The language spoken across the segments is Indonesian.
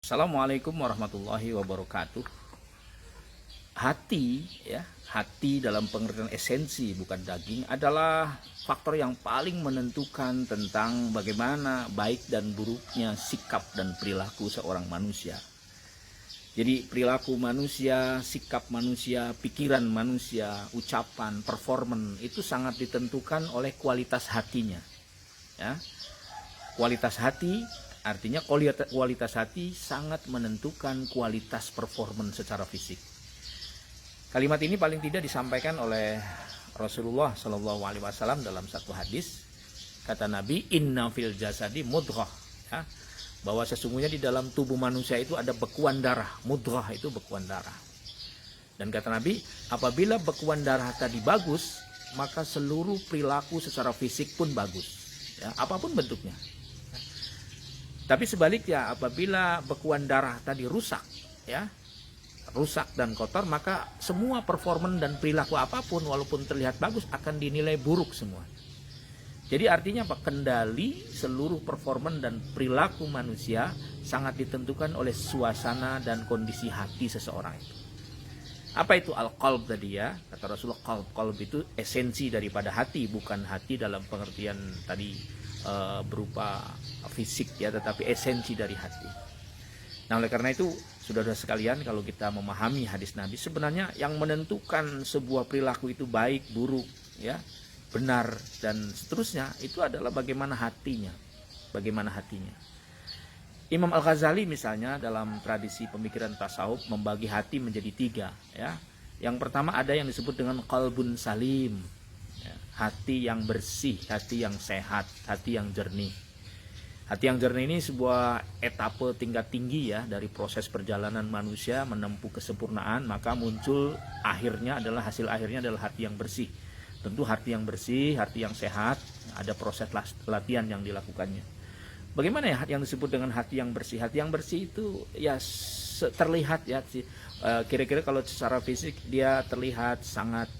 Assalamualaikum warahmatullahi wabarakatuh. Hati, ya, hati dalam pengertian esensi bukan daging adalah faktor yang paling menentukan tentang bagaimana baik dan buruknya sikap dan perilaku seorang manusia. Jadi perilaku manusia, sikap manusia, pikiran manusia, ucapan, performan itu sangat ditentukan oleh kualitas hatinya. Ya. Kualitas hati artinya kualitas hati sangat menentukan kualitas performance secara fisik. Kalimat ini paling tidak disampaikan oleh Rasulullah Shallallahu Alaihi Wasallam dalam satu hadis. Kata Nabi, Inna fil jasadi mudghah, ya, bahwa sesungguhnya di dalam tubuh manusia itu ada bekuan darah. Mudghah itu bekuan darah. Dan kata Nabi, apabila bekuan darah tadi bagus, maka seluruh perilaku secara fisik pun bagus, ya, apapun bentuknya. Tapi sebaliknya, apabila bekuan darah tadi rusak, ya, rusak dan kotor, maka semua performan dan perilaku apapun walaupun terlihat bagus akan dinilai buruk semua. Jadi artinya apa? Kendali seluruh performan dan perilaku manusia sangat ditentukan oleh suasana dan kondisi hati seseorang itu. Apa itu al-qalb tadi, ya? Kata Rasulullah, qalb itu esensi daripada hati, bukan hati dalam pengertian tadi berupa fisik, ya, tetapi esensi dari hati. Nah, oleh karena itu, saudara sekalian, kalau kita memahami hadis Nabi, sebenarnya yang menentukan sebuah perilaku itu baik, buruk, ya, benar dan seterusnya itu adalah bagaimana hatinya. Bagaimana hatinya. Imam Al-Ghazali misalnya dalam tradisi pemikiran tasawuf membagi hati menjadi tiga, ya. Yang pertama ada yang disebut dengan qalbun salim, hati yang bersih, hati yang sehat, hati yang jernih. Hati yang jernih ini sebuah etape tingkat tinggi, ya, dari proses perjalanan manusia menempuh kesempurnaan, maka muncul akhirnya adalah hasil akhirnya adalah hati yang bersih. Tentu hati yang bersih, hati yang sehat, ada proses latihan yang dilakukannya. Bagaimana ya yang disebut dengan hati yang bersih? Hati yang bersih itu ya terlihat, ya, kira-kira kalau secara fisik dia terlihat sangat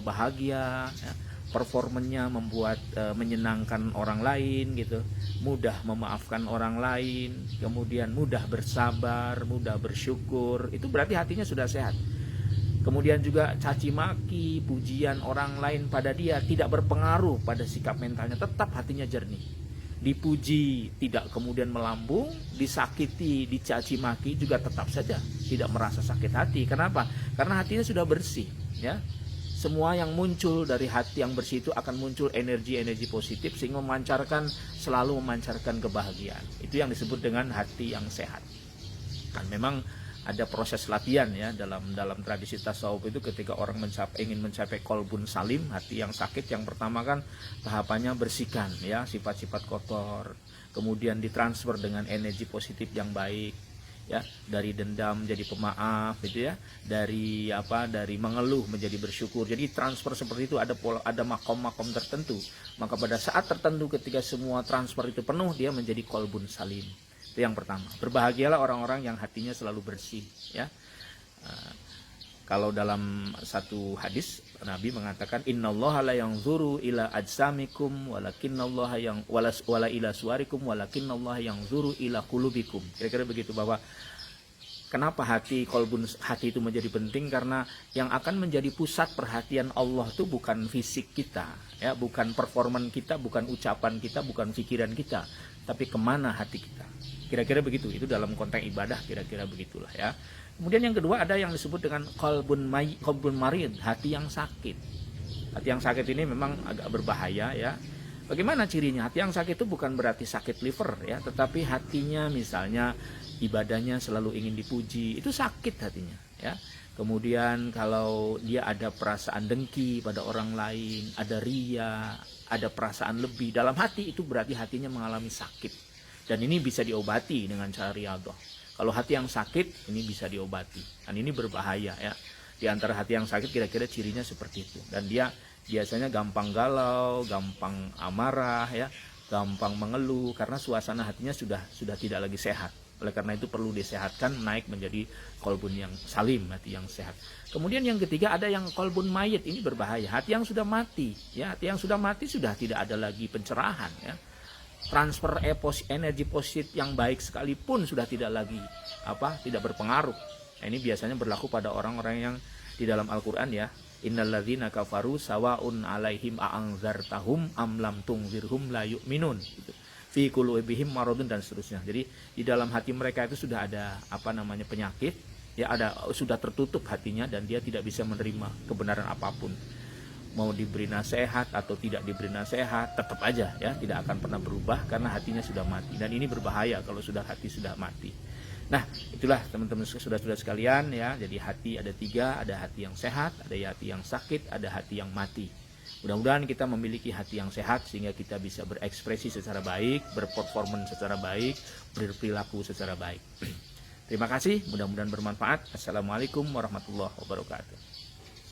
bahagia, ya, performanya membuat menyenangkan orang lain gitu, mudah memaafkan orang lain, kemudian mudah bersabar, mudah bersyukur, itu berarti hatinya sudah sehat. Kemudian juga caci maki, pujian orang lain pada dia tidak berpengaruh pada sikap mentalnya, tetap hatinya jernih. Dipuji tidak kemudian melambung, disakiti, dicaci maki juga tetap saja tidak merasa sakit hati. Kenapa? Karena hatinya sudah bersih, ya. Semua yang muncul dari hati yang bersih itu akan muncul energi-energi positif sehingga selalu memancarkan kebahagiaan. Itu yang disebut dengan hati yang sehat. Kan memang ada proses latihan, ya, dalam tradisi tasawuf itu ketika orang ingin mencapai qalbun salim, hati yang sakit, yang pertama kan tahapannya bersihkan, ya, sifat-sifat kotor, kemudian ditransfer dengan energi positif yang baik, ya, dari dendam jadi pemaaf, gitu, ya, dari mengeluh menjadi bersyukur. Jadi transfer seperti itu, ada makom-makom tertentu. Maka pada saat tertentu ketika semua transfer itu penuh, dia menjadi qalbun salim. Itu yang pertama. Berbahagialah orang-orang yang hatinya selalu bersih, ya. Kalau dalam satu hadis Nabi mengatakan innallaha la yanzuru ila ajsamikum walakinnallaha wala ila suwarikum walakinnallaha yanzuru ila qulubikum. Kira-kira begitu, bahwa kenapa hati itu menjadi penting, karena yang akan menjadi pusat perhatian Allah itu bukan fisik kita, ya, bukan performan kita, bukan ucapan kita, bukan pikiran kita, tapi kemana hati kita. Kira-kira begitu, itu dalam konteks ibadah, kira-kira begitulah, ya. Kemudian yang kedua ada yang disebut dengan qalbun marid, hati yang sakit. Hati yang sakit ini memang agak berbahaya, ya. Bagaimana cirinya? Hati yang sakit itu bukan berarti sakit liver, ya, tetapi hatinya misalnya ibadahnya selalu ingin dipuji, itu sakit hatinya, ya. Kemudian kalau dia ada perasaan dengki pada orang lain, ada ria, ada perasaan lebih dalam hati, itu berarti hatinya mengalami sakit. Dan ini bisa diobati dengan cara riyadhah. Kalau hati yang sakit ini bisa diobati. Dan ini berbahaya, ya. Di antara hati yang sakit kira-kira cirinya seperti itu. Dan dia biasanya gampang galau, gampang amarah, ya, gampang mengeluh karena suasana hatinya sudah tidak lagi sehat. Oleh karena itu perlu disehatkan, naik menjadi qalbun yang salim, hati yang sehat. Kemudian yang ketiga ada yang qalbun mayit, ini berbahaya. Hati yang sudah mati, ya, hati yang sudah mati sudah tidak ada lagi pencerahan, ya. transfer energi positif yang baik sekalipun sudah tidak lagi tidak berpengaruh. Nah, ini biasanya berlaku pada orang-orang yang di dalam Al-Qur'an ya. Innalladzina kafaru sawaun alaihim a'anzartahum am lam tunzirhum la yu'minun gitu. Fi qulubihim maradun dan seterusnya. Jadi di dalam hati mereka itu sudah ada penyakit, ya sudah tertutup hatinya dan dia tidak bisa menerima kebenaran apapun. Mau diberi nasihat atau tidak diberi nasihat, tetap aja ya tidak akan pernah berubah karena hatinya sudah mati. Dan ini berbahaya kalau hati sudah mati. Nah, itulah teman-teman saudara-saudara sekalian ya. Jadi hati ada 3, ada hati yang sehat, ada hati yang sakit, ada hati yang mati. Mudah-mudahan kita memiliki hati yang sehat sehingga kita bisa berekspresi secara baik, berperformance secara baik, berperilaku secara baik. Terima kasih, mudah-mudahan bermanfaat. Assalamualaikum warahmatullahi wabarakatuh.